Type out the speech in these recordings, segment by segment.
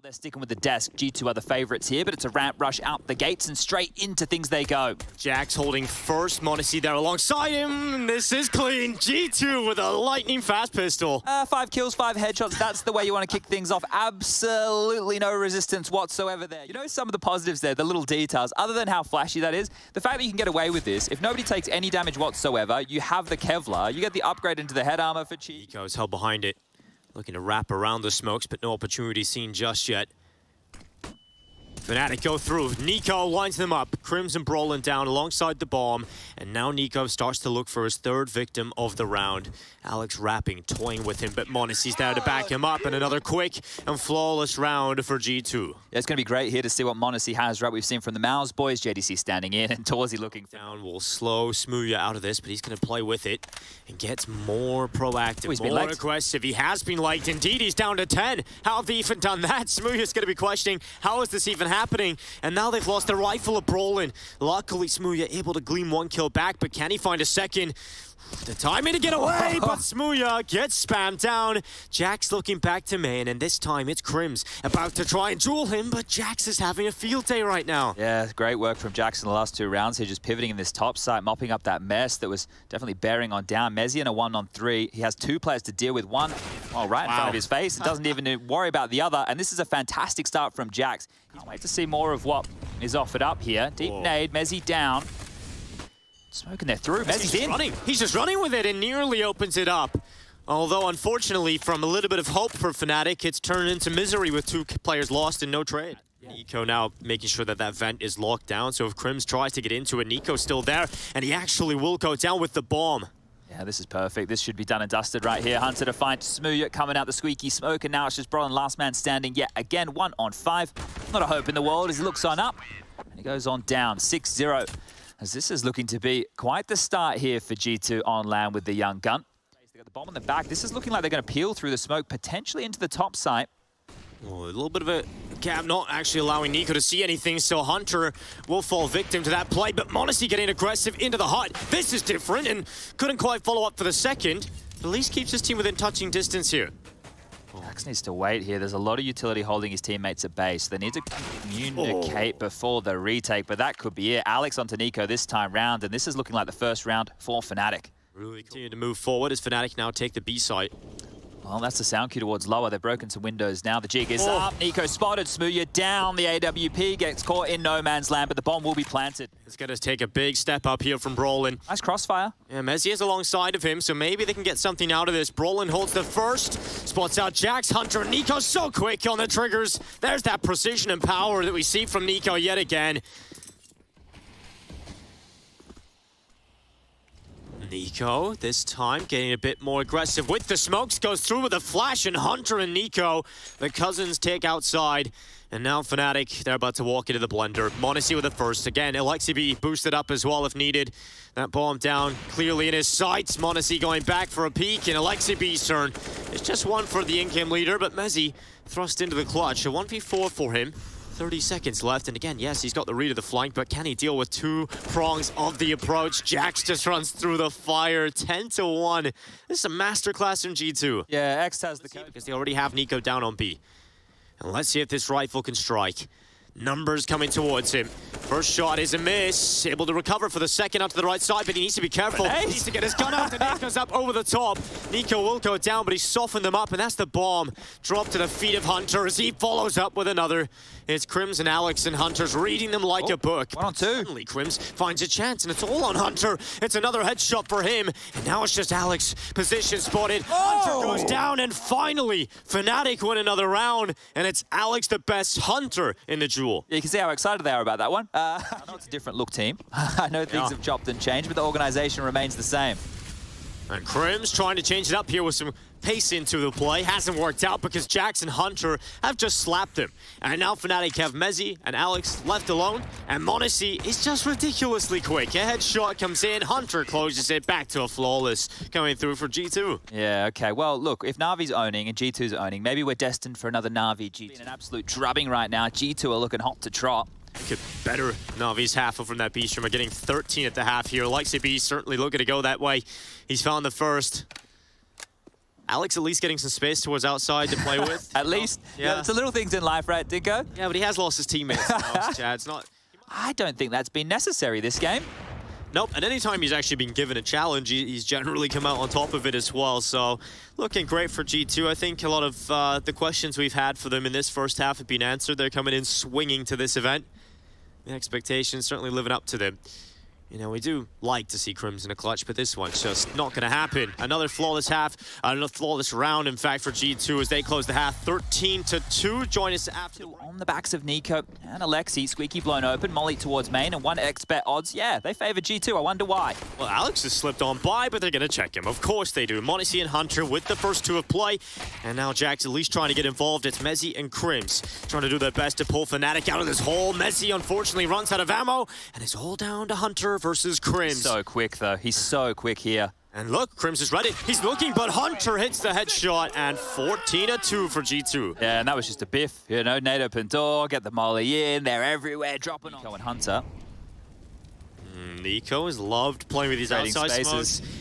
They're sticking with the desk. G2 are the favorites here, but it's a ramp rush out the gates and straight into things they go. Jax holding first. Monacy there alongside him. This is clean. G2 with a lightning fast pistol. 5 kills, 5 headshots. That's the way you want to kick things off. Absolutely no resistance whatsoever there. You know some of the positives there, the little details, other than how flashy that is, the fact that you can get away with this, if nobody takes any damage whatsoever, you have the Kevlar, you get the upgrade into the head armor for cheap. Nico's held behind it. Looking to wrap around the smokes, but no opportunity seen just yet. Fnatic go through. Nico lines them up. Crimson brawling down alongside the bomb. And now Nico starts to look for his third victim of the round. Alex rapping, toying with him, but Monacy's there to back him up. And another quick and flawless round for G2. Yeah, it's going to be great here to see what Monacy has, right? We've seen from the Mouse boys, JDC standing in, and Torzy looking down. Will slow Smooya out of this, but he's going to play with it and gets more proactive, more aggressive. He has been liked. Indeed, he's down to 10. How have they even done that? Smooya's going to be questioning, how is this even happening? And now they've lost their rifle of Brolin. Luckily, Smooya able to glean 1 kill back, but can he find a second? The timing to get away, but Smooya gets spammed down. Jax looking back to main, and this time it's Crims about to try and duel him, but Jax is having a field day right now. Yeah, great work from Jax in the last 2 rounds here, just pivoting in this top site, mopping up that mess that was definitely bearing on down. Mezzy in a 1-on-3. He has 2 players to deal with, one right in front of his face. It doesn't even worry about the other, and this is a fantastic start from Jax. Can't wait to see more of what is offered up here. Deep nade, Mezzy down. Smoking there through. Mezzy's in. Running. He's just running with it and nearly opens it up. Although, unfortunately, from a little bit of hope for Fnatic, it's turned into misery with 2 players lost and no trade. Nico now making sure that that vent is locked down, so if Crims tries to get into it, Nico's still there, and he actually will go down with the bomb. Yeah, this is perfect. This should be done and dusted right here. Hunter to find Smooya coming out the squeaky smoke, and now it's just Brolin, last man standing yet again. 1-on-5. Not a hope in the world as he looks on up. And he goes on down, 6-0. As this is looking to be quite the start here for G2 on land with the young gun. They got the bomb on the back. This is looking like they're going to peel through the smoke, potentially into the top site. Oh, a little bit of a gap, not actually allowing Nico to see anything, so Hunter will fall victim to that play, but Monacy getting aggressive into the hut. This is different, and couldn't quite follow up for the second, but at least keeps his team within touching distance here. Jax needs to wait here. There's a lot of utility holding his teammates at base. They need to communicate before the retake, but that could be it. Alex onto Nico this time round, and this is looking like the first round for Fnatic. Really continue to move forward as Fnatic now take the B site. Well, that's the sound cue towards lower. They've broken some windows now. The jig is up. Nico spotted. Smooya down. The AWP gets caught in no man's land, but the bomb will be planted. It's going to take a big step up here from Brolin. Nice crossfire. Yeah, Mezzy is alongside of him, so maybe they can get something out of this. Brolin holds the first, spots out Jax, Hunter, Nico so quick on the triggers. There's that precision and power that we see from Nico yet again. Nico, this time, getting a bit more aggressive with the smokes, goes through with a flash, and Hunter and Nico, the cousins, take outside. And now Fnatic, they're about to walk into the blender. Monacy with the first. Again, Alexibi boosted up as well if needed. That bomb down clearly in his sights. Monacy going back for a peek, and Alexibi's turn. It's just one for the in-game leader, but Mezzy thrust into the clutch. A 1v4 for him. 30 seconds left, and again, yes, he's got the read of the flank, but can he deal with 2 prongs of the approach? Jax just runs through the fire, 10-1. This is a masterclass from G2. Yeah, X has the code. Because they already have Nico down on B. And let's see if this rifle can strike. Numbers coming towards him. First shot is a miss. Able to recover for the second out to the right side, but he needs to be careful. He needs to get his gun out, and it goes up over the top. Nico will go down, but he's softened them up, and that's the bomb. Dropped to the feet of Hunter as he follows up with another. It's Crims and Alex, and Hunter's reading them like a book. 1-on-2. Suddenly, Crims finds a chance, and it's all on Hunter. It's another headshot for him, and now it's just Alex. Position spotted. Hunter goes down, and finally, Fnatic win another round, and it's Alex the best Hunter in the duel. Yeah, you can see how excited they are about that one. I know it's a different look team. I know things have chopped and changed, but the organization remains the same. And Crims trying to change it up here with some pace into the play. Hasn't worked out because Jax and Hunter have just slapped him. And now Fnatic have Mezzy and Alex left alone. And Monacy is just ridiculously quick. A headshot comes in. Hunter closes it back to a flawless coming through for G2. Yeah, okay. Well, look, if Na'Vi's owning and G2's owning, maybe we're destined for another Na'Vi G2. An absolute drubbing right now. G2 are looking hot to trot. Could better Na'Vi's half from that B streamer, getting 13 at the half here. Alexibi certainly looking to go that way. He's found the first. Alex at least getting some space towards outside to play with. At least. Yeah. It's the little things in life, right, Dinko? Yeah, but he has lost his teammates now, Chad. It's not... I don't think that's been necessary this game. Nope, and anytime he's actually been given a challenge, he's generally come out on top of it as well. So, looking great for G2. I think a lot of the questions we've had for them in this first half have been answered. They're coming in swinging to this event. The expectations certainly living up to them. You know, we do like to see Crimson in a clutch, but this one's just not going to happen. Another flawless half, another flawless round, in fact, for G2 as they close the half 13-2. Join us after. On the backs of Nico and Alexi, Squeaky blown open, Molly towards main, and 1xbet odds. Yeah, they favor G2. I wonder why. Well, Alex has slipped on by, but they're going to check him. Of course they do. Monacy and Hunter with the first two of play. And now Jack's at least trying to get involved. It's Mezzi and Crims trying to do their best to pull Fnatic out of this hole. Mezzi, unfortunately, runs out of ammo, and it's all down to Hunter versus Crims. So quick, though. He's so quick here. And look, Crims is ready. He's looking, but Hunter hits the headshot, and 14-2 for G2. Yeah, and that was just a biff. You know, nade open door, get the molly in. They're everywhere, dropping on. Nico and Hunter. Nico has loved playing with these outside spaces. smokes.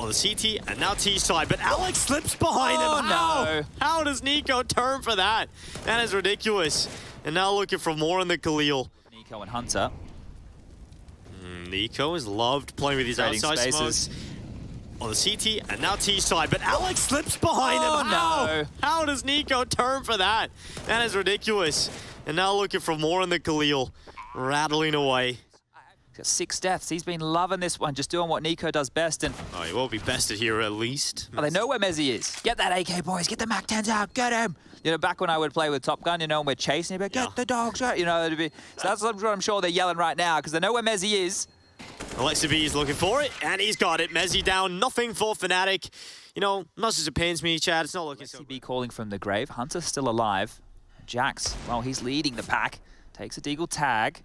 On the CT, and now T side, but Alex slips behind him. No. How does Nico turn for that? That is ridiculous. And now looking for more in the Khalil. Nico and Hunter. Nico has loved playing with these outside spaces. smokes. On the CT, and now T side, but Alex slips behind him. No. How does Nico turn for that? That is ridiculous. And now looking for more in the Khalil. Rattling away. He's got 6 deaths. He's been loving this one, just doing what Nico does best. And Oh, he will be bested here at least. they know where Mezzi is. Get that AK, boys. Get the MAC-10s out. Get him. You know, back when I would play with Top Gun, you know, and we're chasing him, but get the dogs out. You know, it'd be, so that's what I'm sure they're yelling right now, because they know where Mezzi is. Alexa B is looking for it, and he's got it. Mezzi down, nothing for Fnatic. You know, much as it pains me, Chad, it's not looking so be calling from the grave. Hunter's still alive. Jax, well, he's leading the pack. Takes a deagle tag.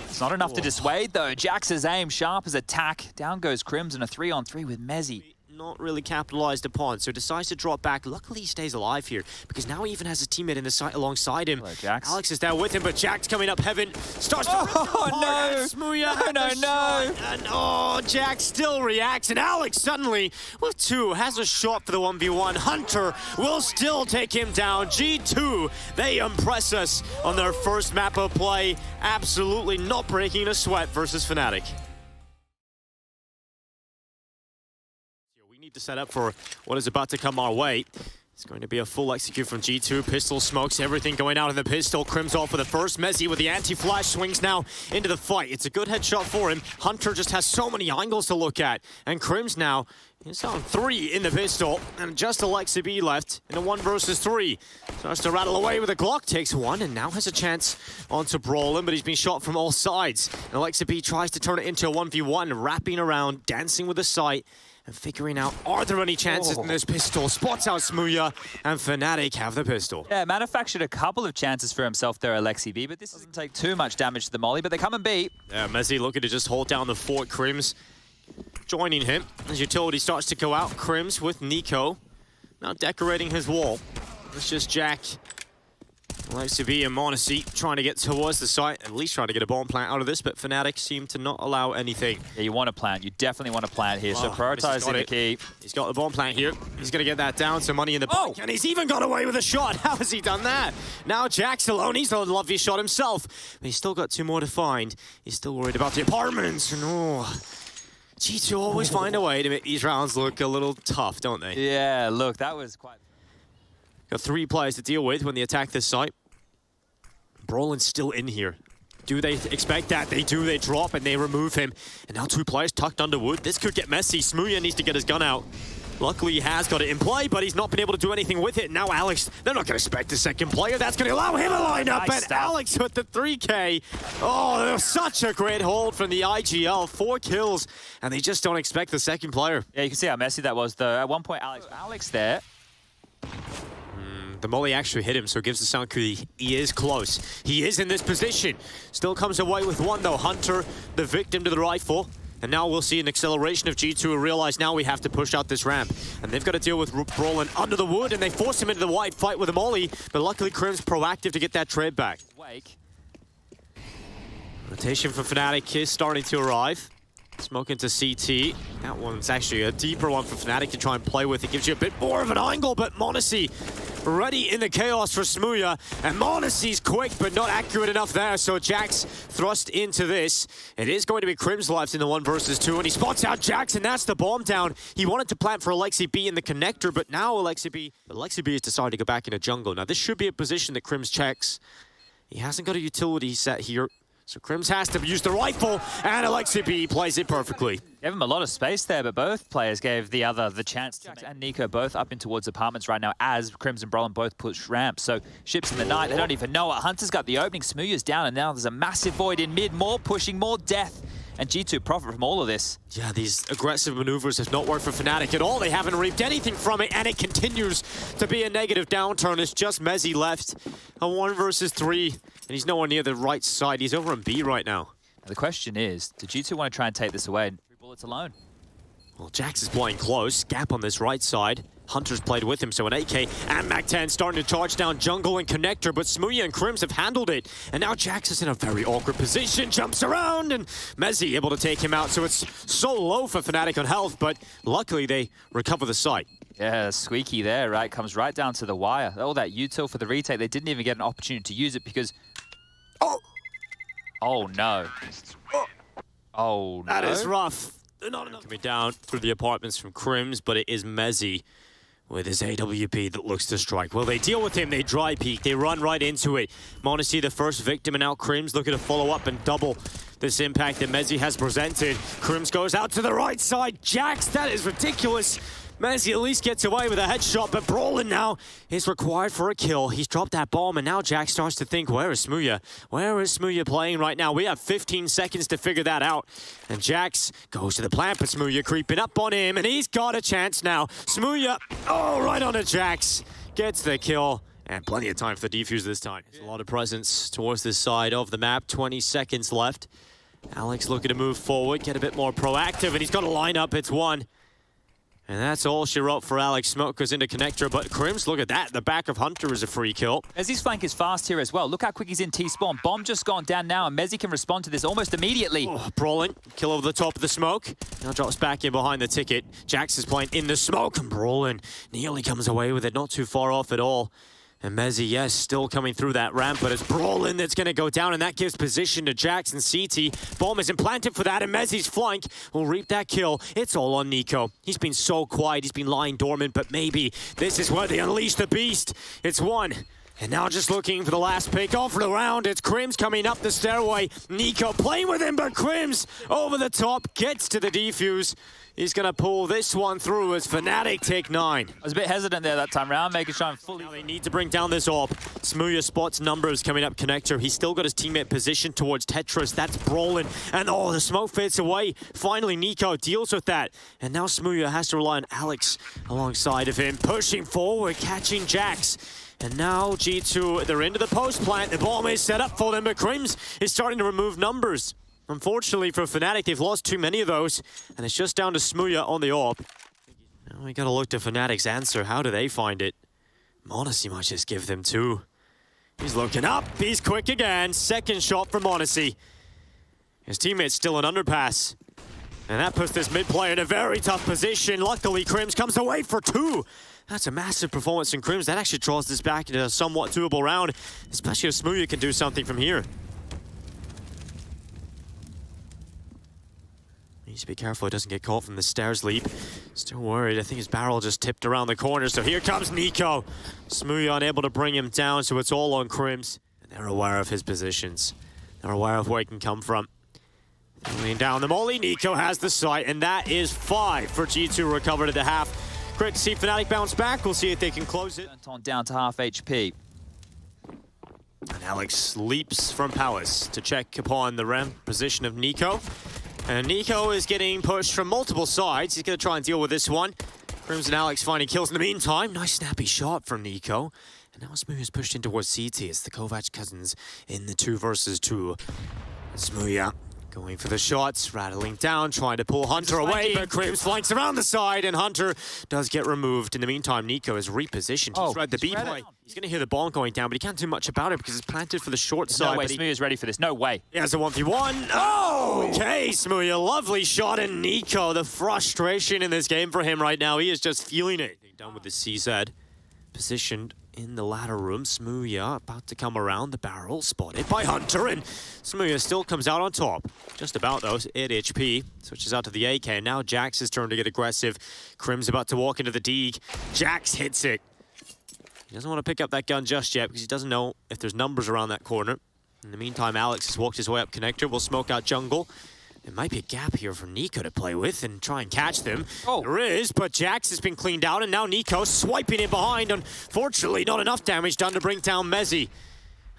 It's not enough to dissuade, though. Jax's aim, sharp as attack. Down goes Crims in a 3-on-3 with Mezzi. Not really capitalized upon, so decides to drop back. Luckily, he stays alive here, because now he even has a teammate in the site alongside him. Hello, Jax. Alex is there with him, but Jax coming up heaven. Starts to no! Smooya No. And oh, Jax still reacts, and Alex suddenly, with 2, has a shot for the 1v1. Hunter will still take him down. G2, they impress us on their first map of play. Absolutely not breaking a sweat versus Fnatic. To set up for what is about to come our way. It's going to be a full execute from G2. Pistol smokes, everything going out in the pistol. Crims off for the first. Mezzi with the anti-flash swings now into the fight. It's a good headshot for him. Hunter just has so many angles to look at. And Crims now is on 3 in the pistol. And just Alexa B left in a 1 versus 3. Starts to rattle away with a Glock. Takes 1 and now has a chance onto Brawlin, but he's been shot from all sides. And Alexa B tries to turn it into a 1v1, wrapping around, dancing with the sight, and figuring out, are there any chances in this pistol? Spots out Smooya, and Fnatic have the pistol. Yeah, manufactured a couple of chances for himself there, Alexi B, but this doesn't take too much damage to the molly, but they come and beat. Yeah, Mezzi looking to just hold down the fort. Crims joining him as utility starts to go out. Crims with Nico, now decorating his wall. It's just Jack, Alexa B and Monacy trying to get towards the site, at least trying to get a bomb plant out of this, but Fnatic seem to not allow anything. Yeah, you want to plant. You definitely want to plant here, so prioritizing the key. He's got the bomb plant here. He's going to get that down, some money in the bank, and he's even got away with a shot. How has he done that? Now Jack's alone. He's a lovely shot himself, but he's still got 2 more to find. He's still worried about the apartments. And G2 always find a way to make these rounds look a little tough, don't they? Yeah, look, that was quite... Got 3 players to deal with when they attack this site. Brawlin's still in here. Do they expect that? They do. They drop and they remove him. And now 2 players tucked under wood. This could get messy. Smooya needs to get his gun out. Luckily, he has got it in play, but he's not been able to do anything with it. Now Alex, they're not going to expect the second player. That's going to allow him a lineup. Nice And Alex with the 3K. Oh, that was such a great hold from the IGL. 4 kills, and they just don't expect the second player. Yeah, you can see how messy that was, though. At one point, Alex there. The molly actually hit him, so it gives the sound cue he is close. He is in this position. Still comes away with 1, though. Hunter, the victim to the rifle. And now we'll see an acceleration of G2 and realize now we have to push out this ramp. And they've got to deal with Brawlin under the wood, and they force him into the wide fight with the molly. But luckily, Crims proactive to get that trade back. Wake. Rotation from Fnatic is starting to arrive. Smoke into CT. That one's actually a deeper one for Fnatic to try and play with. It gives you a bit more of an angle, but m0NESY ready in the chaos for Smooya. And m0NESY's quick, but not accurate enough there. So Jax thrust into this. It is going to be Crims left in the 1 versus 2, and he spots out Jax, and that's the bomb down. He wanted to plant for Alexi B in the connector, but now Alexi B has decided to go back into jungle. Now this should be a position that Crims checks. He hasn't got a utility set here. So Crims has to use the rifle, and Alexi B plays it perfectly. Gave him a lot of space there, but both players gave the other the chance. Jax and Nico both up in towards apartments right now as Crims and Brolin both push ramps. So ships in the night, they don't even know it. Hunter's got the opening, Smooya's down, and now there's a massive void in mid. More pushing, more death. And G2 profit from all of this. Yeah, these aggressive maneuvers have not worked for Fnatic at all. They haven't reaped anything from it, and it continues to be a negative downturn. It's just m0NESY left. A 1 versus 3, and he's nowhere near the right side. He's over on B right now. The question is, do G2 want to try and take this away? 3 bullets alone. Well, Jax is playing close. Gap on this right side. Hunter's played with him, so an AK and Mac-10 starting to charge down jungle and connector, but Smooya and Crims have handled it. And now Jax is in a very awkward position, jumps around, and m0NESY able to take him out. So it's so low for Fnatic on health, but luckily they recover the site. Yeah, squeaky there, right? Comes right down to the wire. All that util for the retake, they didn't even get an opportunity to use it because... Oh no. Oh no. That is rough. Not enough. Coming down through the apartments from Crims, but it is m0NESY with his AWP that looks to strike. Well, they deal with him, they dry peek, they run right into it. m0NESY the first victim, and now Crims looking to follow up and double this impact that m0NESY has presented. Crims goes out to the right side. Jax, that is ridiculous. m0NESY at least gets away with a headshot, but Brolin now is required for a kill. He's dropped that bomb, and now Jax starts to think, where is Smooya? Where is Smooya playing right now? We have 15 seconds to figure that out. And Jax goes to the plant, but Smooya creeping up on him, and he's got a chance now. Smooya, right on to Jax. Gets the kill, and plenty of time for the defuse this time. There's a lot of presence towards this side of the map. 20 seconds left. Alex looking to move forward, get a bit more proactive, and he's got a lineup. It's 1. And that's all she wrote for Alex. Smoke goes into connector, but Crims, look at that. The back of Hunter is a free kill. m0NESY's flank is fast here as well. Look how quick he's in T-spawn. Bomb just gone down now, and m0NESY can respond to this almost immediately. Brolin, kill over the top of the smoke. Now drops back in behind the ticket. Jax is playing in the smoke, and Brolin nearly comes away with it. Not too far off at all. And m0NESY, yes, still coming through that ramp, but it's Brolin that's going to go down, and that gives position to Jax and CT. Bomb is implanted for that, and m0NESY's flank will reap that kill. It's all on Nico. He's been so quiet, he's been lying dormant, but maybe this is where they unleash the beast. It's 1. And now just looking for the last pick off the round. It's Crims coming up the stairway. Nico playing with him, but Crims over the top, gets to the defuse. He's going to pull this one through as Fnatic take 9. I was a bit hesitant there that time round, making sure I'm fully... Now they need to bring down this AWP. Smooya spots numbers coming up connector. He's still got his teammate positioned towards Tetris. That's Brolin. And the smoke fades away. Finally, Nico deals with that. And now Smooya has to rely on Alex alongside of him. Pushing forward, catching Jax. And now G2, they're into the post plant. The bomb is set up for them, but Crims is starting to remove numbers. Unfortunately for Fnatic, they've lost too many of those, and it's just down to Smooya on the AWP. Now we gotta look to Fnatic's answer. How do they find it? m0NESY might just give them 2. He's looking up, he's quick again. Second shot from m0NESY. His teammate's still an underpass. And that puts this mid player in a very tough position. Luckily, Crims comes away for 2. That's a massive performance from Crims. That actually draws this back into a somewhat doable round, especially if Smooya can do something from here. Needs to be careful he doesn't get caught from the stairs leap. Still worried. I think his barrel just tipped around the corner. So here comes Nico. Smooya unable to bring him down, so it's all on Crims. And they're aware of his positions. They're aware of where he can come from. Laying down the molly. Nico has the sight, and that is 5 for G2 recovered at the half. Great to see Fnatic bounce back. We'll see if they can close it. On down to half HP. And Alex leaps from Palace to check upon the ramp position of Nico. And Nico is getting pushed from multiple sides. He's going to try and deal with this one. Crims and Alex finding kills in the meantime. Nice snappy shot from Nico. And now Smooya's pushed in towards CT. It's the Kovac cousins in the 2 versus 2. Smooya Going for the shots, rattling down, trying to pull Hunter away, but Crims flanks around the side, and Hunter does get removed. In the meantime, Nico is repositioned. He's read the B play. He's going to hear the bomb going down, but he can't do much about it because it's planted for the short side. No way, Smooya is ready for this. No way. He has a 1v1. Oh! Okay, Smooya, lovely shot, and Nico, the frustration in this game for him right now. He is just feeling it. Done with the CZ. Positioned in the ladder room. Smooya about to come around the barrel, spotted by Hunter, and Smooya still comes out on top. Just about though, 8 HP. Switches out to the AK, and now Jax's turn to get aggressive. Crim's about to walk into the Deeg. Jax hits it. He doesn't want to pick up that gun just yet because he doesn't know if there's numbers around that corner. In the meantime, Alex has walked his way up connector. Will smoke out jungle. There might be a gap here for Nico to play with and try and catch them. Oh. There is, but Jax has been cleaned out, and now Nico swiping in behind. Unfortunately, not enough damage done to bring down Mezzi.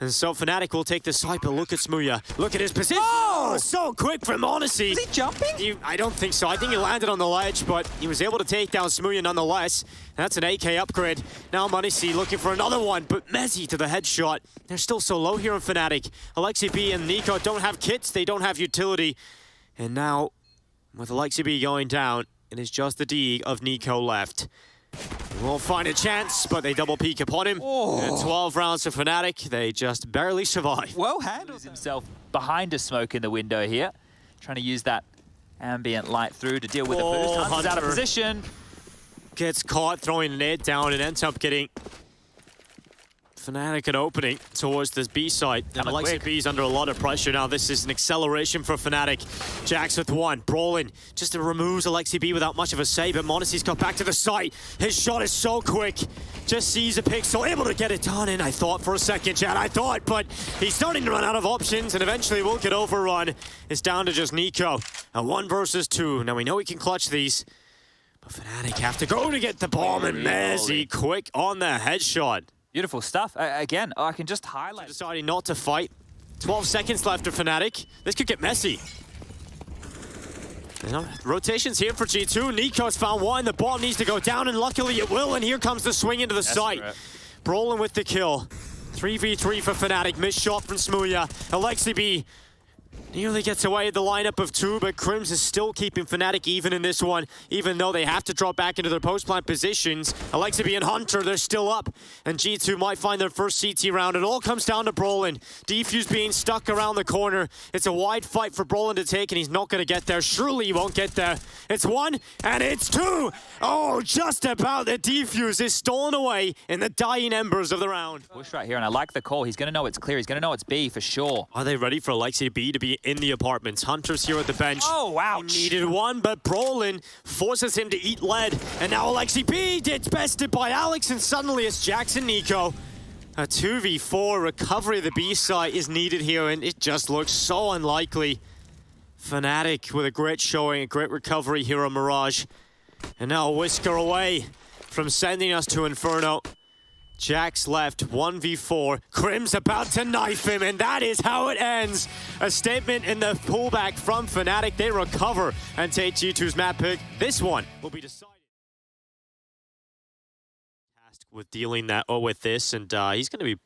And so Fnatic will take the swipe, but look at Smooya. Look at his position. Oh! So quick from Odyssey. Is he jumping? I don't think so. I think he landed on the ledge, but he was able to take down Smooya nonetheless. That's an AK upgrade. Now Odyssey looking for another one, but Mezzi to the headshot. They're still so low here in Fnatic. Alexi B and Nico don't have kits. They don't have utility. And now, with Alexi B going down, it is just the D of Nico left. He won't find a chance, but they double peek upon him. Oh. And 12 rounds for Fnatic. They just barely survive. Well handles himself behind a smoke in the window here. Trying to use that ambient light through to deal with the boost. Hunter's out of position. Gets caught throwing an nade down and ends up getting Fnatic an opening towards this B side. And Alexi B's under a lot of pressure now. This is an acceleration for Fnatic. Jax with one. Brolin just removes Alexi B without much of a save, but Monacy's got back to the site. His shot is so quick. Just sees a pixel, able to get it done. And I thought for a second, Chad, but he's starting to run out of options and eventually will get overrun. It's down to just Nico. A 1 versus 2. Now we know he can clutch these, but Fnatic have to go to get the bomb, and Mezzi quick on the headshot. Beautiful stuff. Again, I can just highlight. Deciding not to fight. 12 seconds left of Fnatic. This could get messy. Rotations here for G2. Nico's found one. The bomb needs to go down, and luckily it will. And here comes the swing into the site. Brolin with the kill. 3v3 for Fnatic. Missed shot from Smooya. Alexi B nearly gets away with the lineup of 2, but Crims is still keeping Fnatic even in this one, even though they have to drop back into their post-plant positions. Alexi B and Hunter, they're still up, and G2 might find their first CT round. It all comes down to Brolin. Defuse being stuck around the corner. It's a wide fight for Brolin to take, and he's not going to get there. Surely he won't get there. It's 1, and it's 2! Oh, just about. The defuse is stolen away in the dying embers of the round. Push right here, and I like the call. He's going to know it's clear. He's going to know it's B for sure. Are they ready for Alexi B to be in the apartments? Hunter's here at the bench. Oh, ouch. He needed one, but Brolin forces him to eat lead. And now Alexi B gets bested by Alex, and suddenly it's Jax and Nico. A 2v4 recovery of the B site is needed here, and it just looks so unlikely. Fnatic with a great showing, a great recovery here on Mirage. And now a whisker away from sending us to Inferno. Jax left, 1v4. Crim's about to knife him, and that is how it ends. A statement in the pullback from Fnatic. They recover and take G2's map pick. This one will be decided. Tasked with dealing that with this, and he's going to be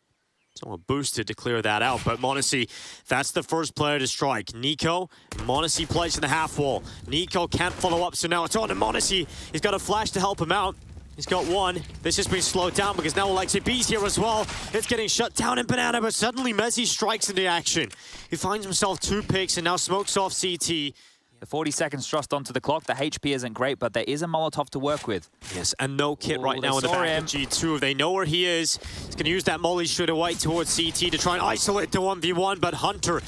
somewhat boosted to clear that out. But Monacy, that's the first player to strike. Nico, Monacy plays in the half wall. Nico can't follow up, so now it's on to Monacy. He's got a flash to help him out. He's got one. This has been slowed down because now Alexi B's here as well. It's getting shut down in Banana, but suddenly Mezzi strikes into action. He finds himself 2 picks and now smokes off CT. The 40 seconds thrust onto the clock. The HP isn't great, but there is a Molotov to work with. Yes, and no kit right now in the back of G2. They know where he is. He's going to use that molly straight away towards CT to try and isolate the 1v1, but Hunter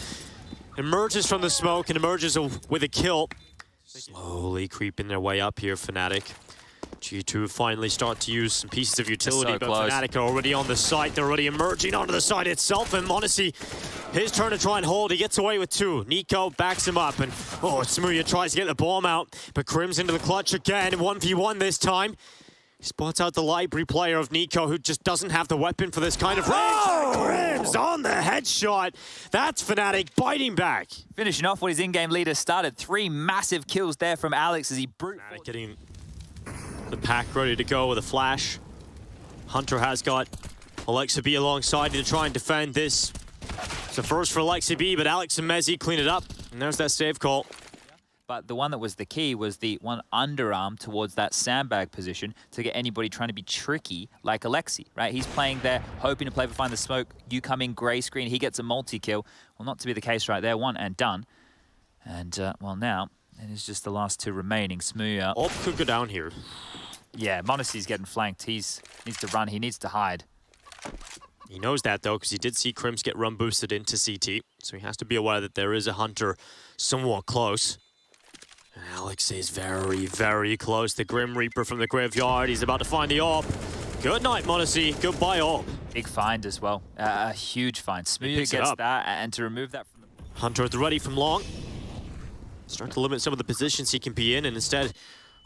emerges from the smoke and emerges with a kill. Slowly creeping their way up here, Fnatic. G2 finally start to use some pieces of utility, but Fnatic are already on the site. They're already emerging onto the site itself, and Monacy, his turn to try and hold. He gets away with 2. Nico backs him up, and Smooya tries to get the bomb out, but Crim's into the clutch again, 1v1 this time. He spots out the library player of Nico, who just doesn't have the weapon for this kind of range. Crim's on the headshot. That's Fnatic biting back. Finishing off what his in-game leader started. 3 massive kills there from Alex as he brute. Fnatic getting the pack ready to go with a flash. Hunter has got Alexi B alongside to try and defend this. It's a first for Alexi B, but Alex and Mezzi clean it up. And there's that save call. But the one that was the key was the one underarm towards that sandbag position to get anybody trying to be tricky like Alexi, right? He's playing there, hoping to play for find the smoke. You come in gray screen, he gets a multi-kill. Well, not to be the case right there. One and done. And, well, now it is just the last two remaining. Smooya. Op could go down here. Yeah, Monacy's getting flanked. He needs to run. He needs to hide. He knows that, though, because he did see Crims get run boosted into CT. So he has to be aware that there is a Hunter somewhat close. And Alex is very, very close. The Grim Reaper from the graveyard. He's about to find the AWP. Good night, Monacy. Goodbye, AWP. Big find as well. A huge find. Smooya gets that, and to remove that from the... Hunter at the ready from long. Start to limit some of the positions he can be in, and instead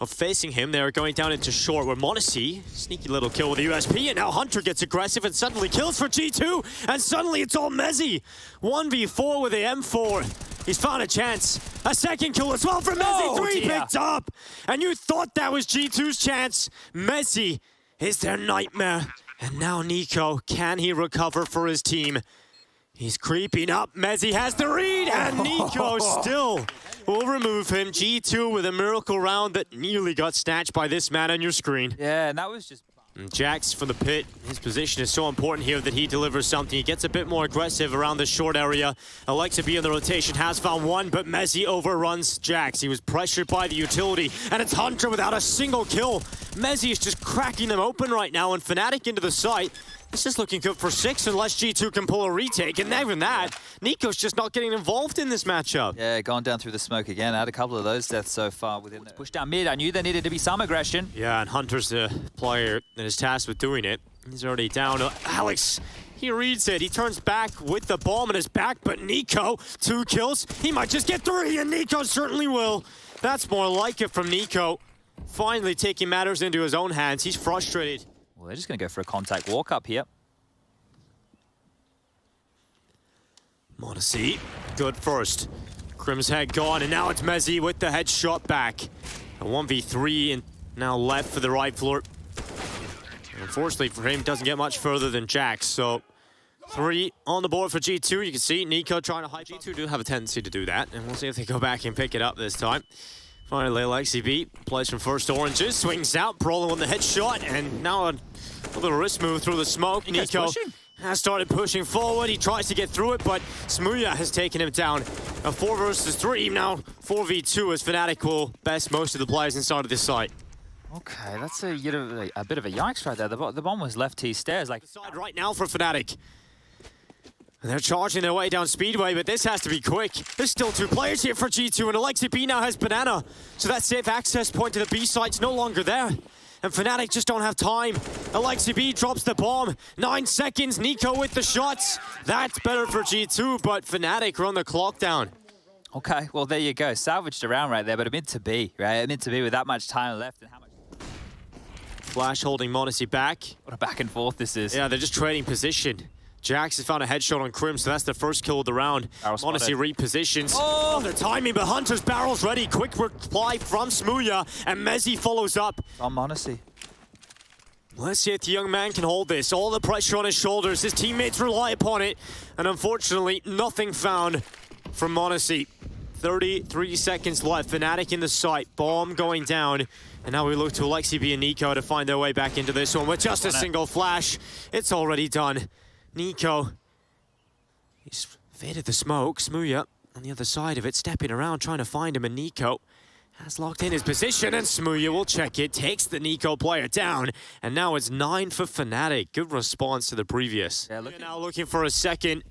of facing him, they're going down into short, where Monacy, sneaky little kill with the USP, and now Hunter gets aggressive and suddenly kills for G2, and suddenly it's all Mezzy. 1v4 with the M4. He's found a chance. A second kill as well for Mezzy. 3 picked up. And you thought that was G2's chance. Mezzy is their nightmare. And now Nico, can he recover for his team? He's creeping up. Mezzy has the read, and Nico still will remove him. G2 with a miracle round that nearly got snatched by this man on your screen. Yeah, and that was just... And Jax from the pit. His position is so important here that he delivers something. He gets a bit more aggressive around the short area. Alexa B in the rotation has found one, but Mezzy overruns Jax. He was pressured by the utility, and it's Hunter without a single kill. Mezzy is just cracking them open right now, and Fnatic into the site. This is looking good for 6 unless G2 can pull a retake, and even that, Nico's just not getting involved in this matchup. Yeah, gone down through the smoke again. I had a couple of those deaths so far within the push down mid. I knew there needed to be some aggression. Yeah, and Hunter's the player that is tasked with doing it. He's already down. Alex, he reads it. He turns back with the bomb in his back, but Nico, 2 kills. He might just get 3, and Nico certainly will. That's more like it from Nico. Finally taking matters into his own hands. He's frustrated. Well, they're just going to go for a contact walk up here. Monacy, good first. Crim's head gone, and now it's Mezzy with the headshot back. A 1v3, and now left for the right floor. Unfortunately for him, doesn't get much further than Jax, so 3 on the board for G2. You can see Nico trying to hide. G2 do have a tendency to do that, and we'll see if they go back and pick it up this time. Finally, Alexi B plays from first oranges, swings out, Brolin on the headshot, and now a little wrist move through the smoke. Nico has started pushing forward. He tries to get through it, but Smooya has taken him down. A 4 versus 3, now 4v2 as Fnatic will best most of the players inside of this site. Okay, that's a bit of a yikes right there. The bomb was left T stairs. Like side right now for Fnatic. And they're charging their way down Speedway, but this has to be quick. There's still 2 players here for G2, and Alexi B now has Banana. So that safe access point to the B site's no longer there. And Fnatic just don't have time. Alexi B drops the bomb. 9 seconds, Nico with the shots. That's better for G2, but Fnatic run the clock down. Okay, well, there you go. Salvaged around right there, but a mid to B, right? A mid to B with that much time left and how much... Flash holding Monacy back. What a back and forth this is. Yeah, they're just trading position. Jax has found a headshot on Crim, so that's the first kill of the round. Monacy repositions. Oh, the timing, but Hunter's barrel's ready. Quick reply from Smooya, and Mezzy follows up. On Monacy. Let's see if the young man can hold this. All the pressure on his shoulders. His teammates rely upon it. And unfortunately, nothing found from Monacy. 33 seconds left. Fnatic in the site. Bomb going down. And now we look to Alexi B and Nico to find their way back into this one with just a single flash. It's already done. Nico, he's faded the smoke. Smooya on the other side of it, stepping around, trying to find him, and Nico has locked in his position, and Smooya will check it, takes the Nico player down, and now it's 9 for Fnatic. Good response to the previous. Yeah, now looking for a second.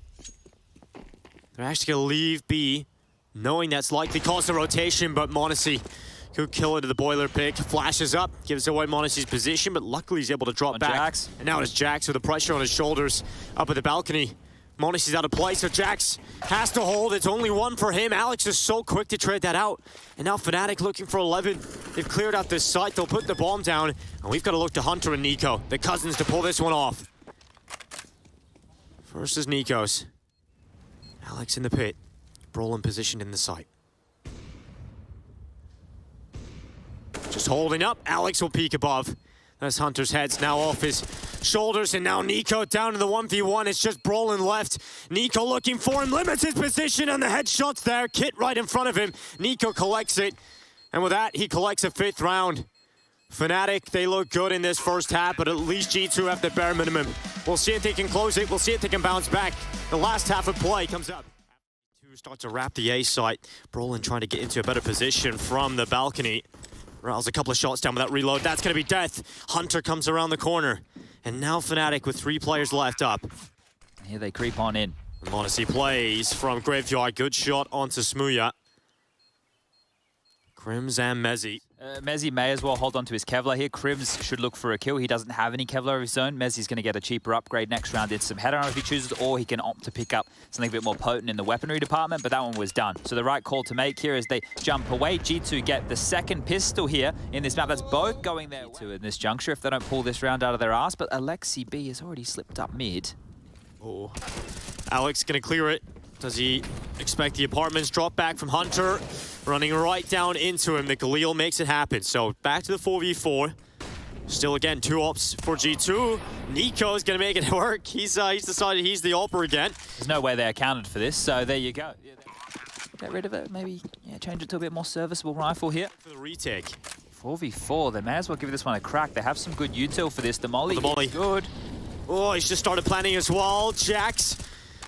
They're actually going to leave B, knowing that's likely cause a rotation, but Monacy could kill into the boiler pick, flashes up, gives away Monacy's position, but luckily he's able to drop back. Jax. And now it's Jax with the pressure on his shoulders up at the balcony. Monacy's out of play, so Jax has to hold. It's only 1 for him. Alex is so quick to trade that out. And now Fnatic looking for 11. They've cleared out this site. They'll put the bomb down. And we've got to look to Hunter and Nico, the cousins, to pull this one off. First is Nico's. Alex in the pit. Brolin positioned in the site. Just holding up. Alex will peek above. That's Hunter's head's now off his shoulders, and now Nico down to the 1v1. It's just Brolin left. Nico looking for him, limits his position, and the headshot's there. Kit right in front of him. Nico collects it, and with that, he collects a 5th round. Fnatic, they look good in this first half, but at least G2 have the bare minimum. We'll see if they can close it. We'll see if they can bounce back. The last half of play comes up. Two start to wrap the A site. Brolin trying to get into a better position from the balcony. Rattles a couple of shots down with that reload. That's going to be death. Hunter comes around the corner. And now Fnatic with 3 players left up. Here they creep on in. m0NESY plays from Graveyard. Good shot onto Smooya. Crims and mezii. mezii may as well hold on to his Kevlar here. Crims should look for a kill. He doesn't have any Kevlar of his own. mezii's going to get a cheaper upgrade next round into some header if he chooses, or he can opt to pick up something a bit more potent in the weaponry department, but that one was done. So the right call to make here is they jump away. G2 get the 2nd pistol here in this map. That's both going their way in this juncture if they don't pull this round out of their ass, but Alexi B has already slipped up mid. Oh, Alex going to clear it. Does he expect the apartments? Drop back from Hunter, running right down into him. The Galil makes it happen. So back to the 4v4. Still again, 2 ops for G2. Nico is going to make it work. He's decided he's the opper again. There's no way they accounted for this, so there you go. Get rid of it, maybe change it to a bit more serviceable rifle here. For the retake. 4v4, they may as well give this one a crack. They have some good util for this. The molly is good. Oh, he's just started planning as well. Jax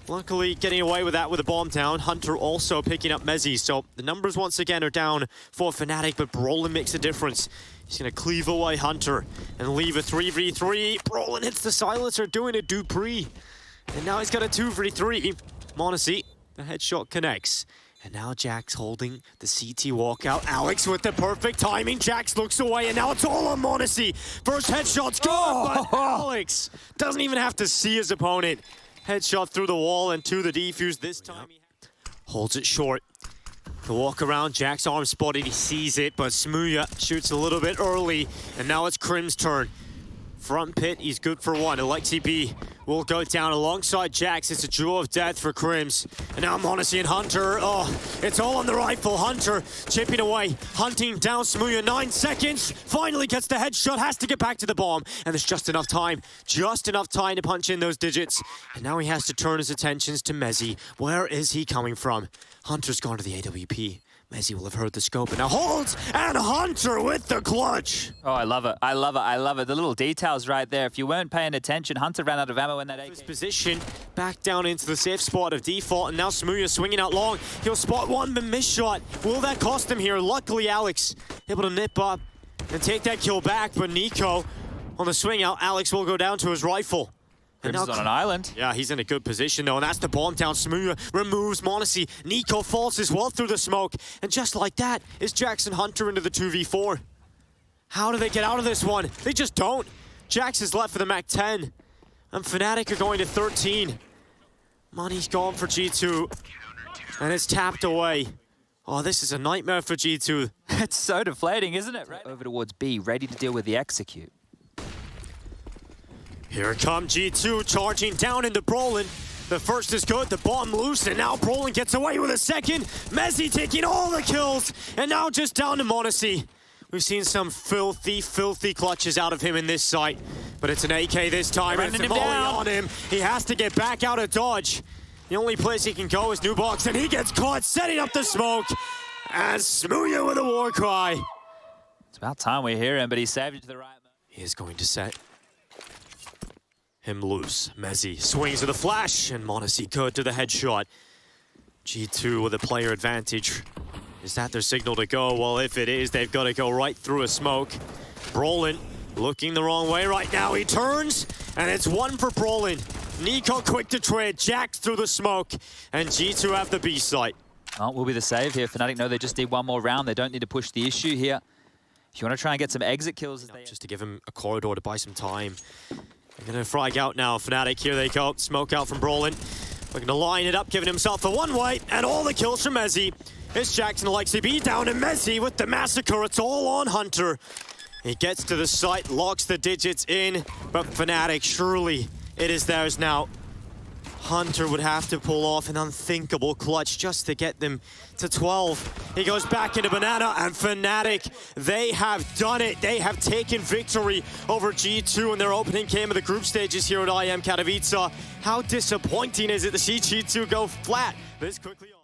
luckily getting away with that with a bomb down. Hunter also picking up mezii. So the numbers once again are down for Fnatic, but Brolin makes a difference. He's going to cleave away Hunter and leave a 3v3. Brolin hits the silencer, doing a Dupree. And now he's got a 2v3. m0NESY, the headshot connects. And now Jax holding the CT walkout. Alex with the perfect timing. Jax looks away, and now it's all on m0NESY. First headshot's good, but Alex doesn't even have to see his opponent. Headshot through the wall and to the defuse. This time he holds it short. The walk around, Jack's arm spotted, he sees it, but Smooya shoots a little bit early, and now it's Crim's turn. Front pit, he's good for 1. Alexi B will go down alongside Jax. It's a duel of death for Crims. And now m0NESY and Hunter. Oh, it's all on the rifle. Hunter chipping away, hunting down Smooya. 9 seconds, finally gets the headshot, has to get back to the bomb. And there's just enough time to punch in those digits. And now he has to turn his attentions to mezii. Where is he coming from? Hunter's gone to the AWP. mezii will have heard the scope and now holds, and Hunter with the clutch. Oh, I love it. I love it. I love it. The little details right there. If you weren't paying attention, Hunter ran out of ammo in that AK. His position back down into the safe spot of default, and now Smooya swinging out long. He'll spot one, but miss shot. Will that cost him here? Luckily, Alex able to nip up and take that kill back, but Nico on the swing out. Alex will go down to his rifle. And now on an island. Yeah, he's in a good position though, and that's the bomb down. Smooya removes m0NESY. Nico falls as well through the smoke, and just like that is Jackson Hunter into the 2v4. How do they get out of this one? They just don't. Jax is left for the MAC-10, and Fnatic are going to 13. Money's gone for G2, and it's tapped away. Oh, this is a nightmare for G2. It's so deflating, isn't it? Right over towards B, ready to deal with the execute. Here come G2 charging down into Brolin. The first is good, the bomb loose, and now Brolin gets away with a second. mezii taking all the kills, and now just down to m0NESY. We've seen some filthy clutches out of him in this site, but it's an AK this time, and it's a volley on him. He has to get back out of dodge. The only place he can go is new box, and he gets caught setting up the smoke. And Smooya with a war cry. It's about time we hear him, but he saved it to the right. He is going to set him loose. mezii swings with a flash, and m0NESY good to the headshot. G2 with a player advantage. Is that their signal to go? Well, if it is, they've got to go right through a smoke. Brolin looking the wrong way right now. He turns, and it's 1 for Brolin. Nico quick to trade, Jax through the smoke, and G2 have the B site. Oh, will be the save here. Fnatic know they just need one more round. They don't need to push the issue here. If you want to try and get some exit kills, just to give him a corridor to buy some time. They're going to frag out now, Fnatic. Here they go. Smoke out from Brolin. Looking to line it up, giving himself a one-way, and all the kills from mezii. It's Jackson Alexi B down, and mezii with the massacre. It's all on Hunter. He gets to the site, locks the digits in, but Fnatic, surely it is theirs now. Hunter would have to pull off an unthinkable clutch just to get them to 12. He goes back into Banana, and Fnatic, they have done it. They have taken victory over G2 in their opening game of the group stages here at IEM Katowice. How disappointing is it to see G2 go flat this quickly?